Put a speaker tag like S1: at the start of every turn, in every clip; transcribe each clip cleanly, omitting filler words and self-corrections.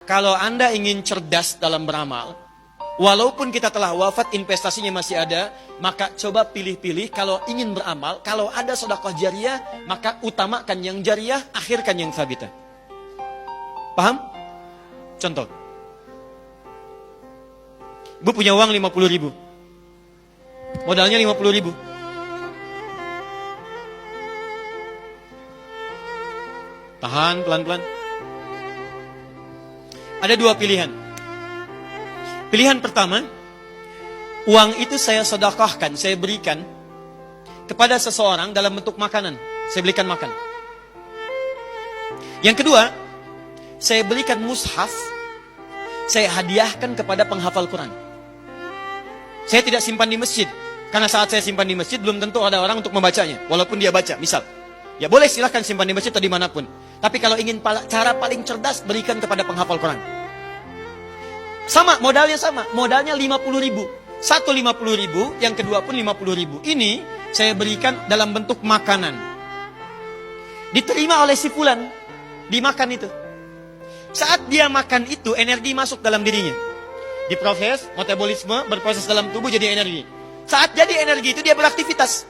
S1: kalau Anda ingin cerdas dalam beramal, walaupun kita telah wafat, investasinya masih ada, maka coba pilih-pilih kalau ingin beramal, kalau ada sedekah jariyah, maka utamakan yang jariyah, akhirkan yang thabitah. Paham? Contoh. Ibu punya uang 50.000. Modalnya 50.000. Tahan pelan-pelan. Ada dua pilihan. Pilihan pertama, uang itu saya sedekahkan, saya berikan kepada seseorang dalam bentuk makanan. Saya belikan makan. Yang kedua, saya belikan mushaf, saya hadiahkan kepada penghafal Quran. Saya tidak simpan di masjid, karena saat saya simpan di masjid belum tentu ada orang untuk membacanya, walaupun dia baca, misal. Ya boleh, silahkan simpan di masjid atau dimanapun. Tapi kalau ingin cara paling cerdas, berikan kepada penghafal Quran. Sama, modalnya sama. Modalnya 50.000. Satu 50.000, yang kedua pun 50.000. Ini saya berikan dalam bentuk makanan. Diterima oleh si fulan, dimakan itu. Saat dia makan itu, energi masuk dalam dirinya. Diproses, metabolisme, berproses dalam tubuh jadi energi. Saat jadi energi itu dia beraktivitas.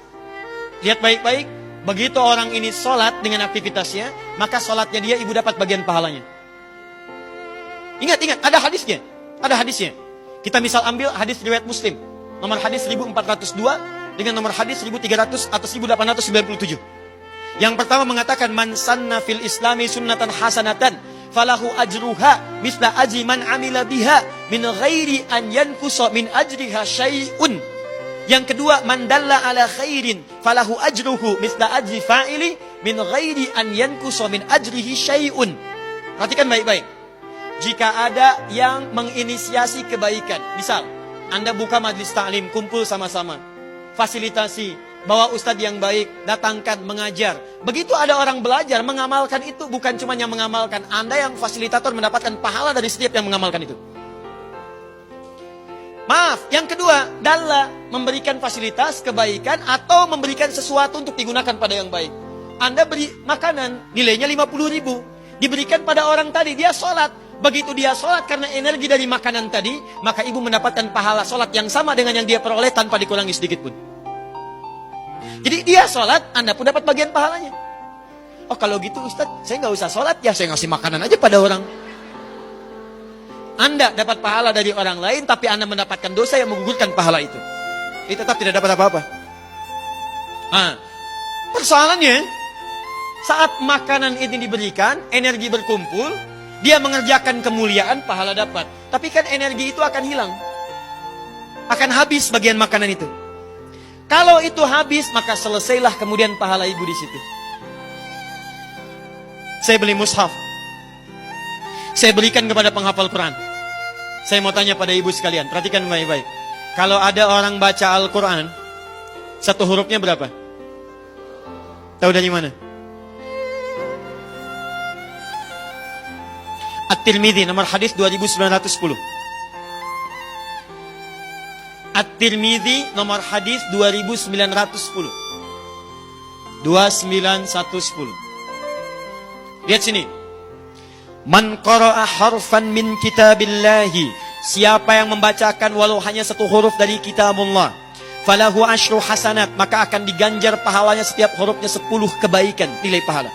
S1: Lihat baik-baik. Begitu orang ini sholat dengan aktivitasnya, maka sholatnya dia ibu dapat bagian pahalanya. Ingat, ada hadisnya. Ada hadisnya. Kita misal ambil hadis riwayat Muslim. Nomor hadis 1402 dengan nomor hadis 1300 atau 1897. Yang pertama mengatakan, man sanna fil islami sunnatan hasanatan falahu ajruha misla ajri man amila biha min ghairi an yankusa min ajriha syai'un. Yang kedua, man dalla ala khairin falahu ajruhu misla ajri fa'ili min ghairi an yankusa min ajrihi syai'un. Perhatikan baik-baik. Jika ada yang menginisiasi kebaikan, misal Anda buka majlis ta'lim, kumpul sama-sama, fasilitasi, bawa ustadz yang baik, datangkan, mengajar. Begitu ada orang belajar, mengamalkan itu, bukan cuma yang mengamalkan, Anda yang fasilitator mendapatkan pahala dari setiap yang mengamalkan itu. Maaf, yang kedua, dalla, memberikan fasilitas, kebaikan, atau memberikan sesuatu untuk digunakan pada yang baik. Anda beri makanan, nilainya 50.000, diberikan pada orang tadi, dia sholat. Begitu dia sholat karena energi dari makanan tadi, maka ibu mendapatkan pahala sholat yang sama dengan yang dia peroleh tanpa dikurangi sedikit pun. Jadi dia sholat, Anda pun dapat bagian pahalanya. Oh kalau gitu Ustaz, saya nggak usah sholat ya, saya ngasih makanan aja pada orang. Anda dapat pahala dari orang lain, tapi Anda mendapatkan dosa yang menggugurkan pahala itu. Itu tetap tidak dapat apa-apa. Persoalannya, saat makanan ini diberikan, energi berkumpul, dia mengerjakan kemuliaan, pahala dapat. Tapi kan energi itu akan hilang. Akan habis bagian makanan itu. Kalau itu habis, maka selesailah kemudian pahala ibu di situ. Saya beli mushaf. Saya berikan kepada penghafal Quran. Saya mau tanya pada ibu sekalian, perhatikan baik-baik. Kalau ada orang baca Al-Quran, satu hurufnya berapa? Tahu dari mana? At-Tirmidzi nomor hadis 2910. At-Tirmidzi nomor hadis 2910. 29110. Lihat sini. Man qara'a harfan min kitabillahi, siapa yang membacakan walau hanya satu huruf dari kitabullah, falahu asyru hasanat, maka akan diganjar pahalanya setiap hurufnya 10 kebaikan, nilai pahala.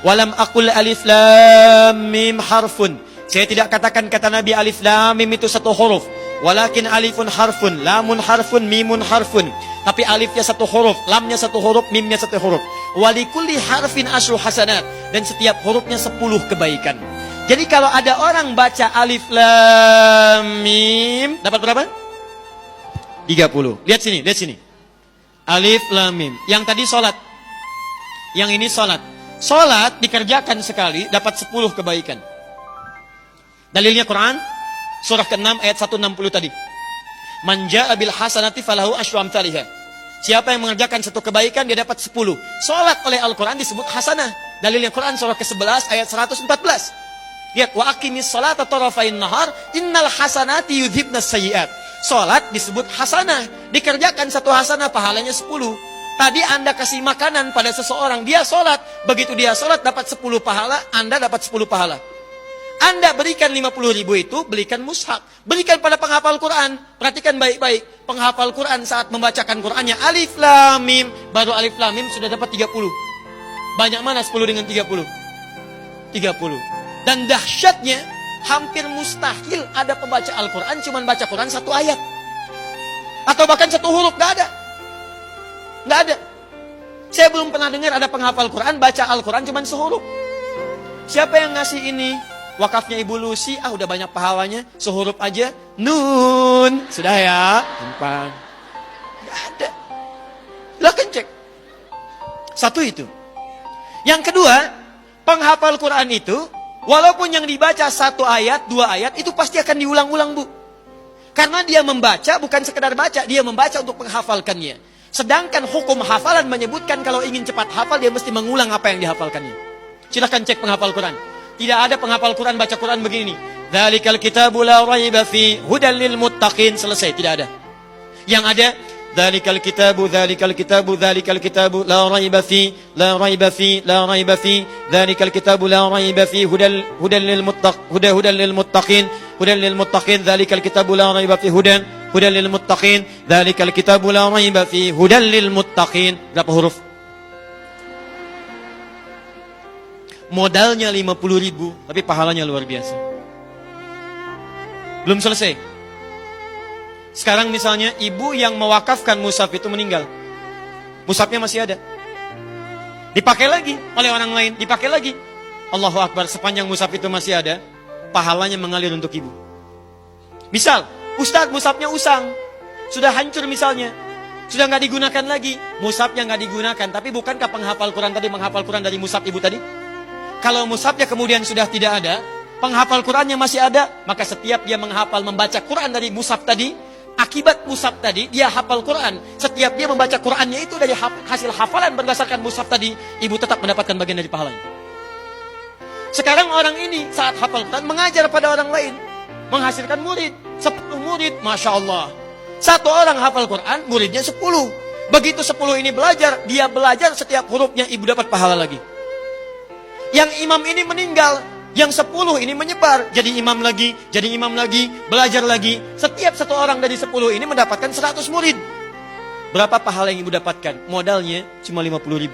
S1: Walam aqul alif lam mim harfun, saya tidak katakan kata Nabi alif lam mim itu satu huruf, walakin alifun harfun, lamun harfun, mimun harfun. Tapi alifnya satu huruf, lamnya satu huruf, mimnya satu huruf. Walikulli harfin asyru hasanat, dan setiap hurufnya 10 kebaikan. Jadi kalau ada orang baca alif lam mim, dapat berapa? 30. Lihat sini, lihat sini. Alif lam mim. Yang tadi sholat, yang ini sholat. Sholat dikerjakan sekali, dapat 10 kebaikan. Dalilnya Quran, surah ke-6 ayat 160 tadi. Man jaa bil hasanati falahu asyru amsalihha. Siapa yang mengerjakan satu kebaikan, dia dapat 10. Sholat oleh Al-Quran disebut hasanah. Dalilnya Quran surah ke-11 ayat 114. Lihat, wa aqimis sholata tarafain nahar innal hasanati yudhibnas sayyi'at. Sholat disebut hasanah. Dikerjakan satu hasanah, pahalanya 10. Tadi Anda kasih makanan pada seseorang, dia sholat. Begitu dia sholat dapat 10 pahala, Anda dapat 10 pahala. Anda berikan 50.000 itu, belikan mushaf. Berikan pada penghafal Quran. Perhatikan baik-baik. Penghafal Quran saat membacakan Qurannya alif lam mim, baru alif lam mim sudah dapat 30. Banyak mana 10 dengan 30? 30. Dan dahsyatnya, hampir mustahil ada pembaca Al-Quran cuman baca Quran satu ayat. Atau bahkan satu huruf, gak ada. Gak ada. Saya belum pernah dengar ada penghafal Quran baca Al-Quran cuman sehuruf. Siapa yang ngasih ini? Wakafnya Ibu Lucy, udah banyak pahalanya, sehuruf aja, nun. Sudah ya, simpan. Gak ada. Silahkan cek. Satu itu. Yang kedua, penghafal Quran itu, walaupun yang dibaca satu ayat, dua ayat, itu pasti akan diulang-ulang, Bu. Karena dia membaca, bukan sekedar baca, dia membaca untuk menghafalkannya. Sedangkan hukum hafalan menyebutkan kalau ingin cepat hafal, dia mesti mengulang apa yang dihafalkannya. Silahkan cek penghafal Quran. Tidak ada penghafal Quran baca Quran begini. Dzalikal kitabu la raiba fi hudan lil muttaqin. Selesai, tidak ada. Yang ada dzalikal kitabu la raiba fi dzalikal kitabu la raiba fi hudan lil muttaqin dzalikal kitabu la raiba fi hudan lil muttaqin dzalikal kitabu la raiba fi hudan lil muttaqin. Berapa huruf? Modalnya 50.000, tapi pahalanya luar biasa. Belum selesai. Sekarang misalnya ibu yang mewakafkan mushaf itu meninggal. Mushafnya masih ada. Dipakai lagi oleh orang lain, dipakai lagi. Allahu Akbar, sepanjang mushaf itu masih ada, pahalanya mengalir untuk ibu. Misal, Ustadz mushafnya usang, sudah hancur misalnya, sudah nggak digunakan lagi, mushafnya nggak digunakan, tapi bukankah penghafal Quran tadi menghafal Quran dari mushaf ibu tadi? Kalau mushafnya kemudian sudah tidak ada, penghafal Qurannya masih ada, maka setiap dia menghafal membaca Quran dari mushaf tadi, akibat mushaf tadi dia hafal Quran. Setiap dia membaca Qurannya itu dari hasil hafalan berdasarkan mushaf tadi, ibu tetap mendapatkan bagian dari pahalanya. Sekarang orang ini saat hafal Quran mengajar pada orang lain, menghasilkan murid 10 murid, masya Allah. Satu orang hafal Quran, muridnya 10. Begitu 10 ini belajar, dia belajar setiap hurufnya, ibu dapat pahala lagi. Yang imam ini meninggal, yang 10 ini menyebar, jadi imam lagi, belajar lagi. Setiap satu orang dari 10 ini mendapatkan 100 murid. Berapa pahala yang ibu dapatkan? Modalnya cuma 50.000.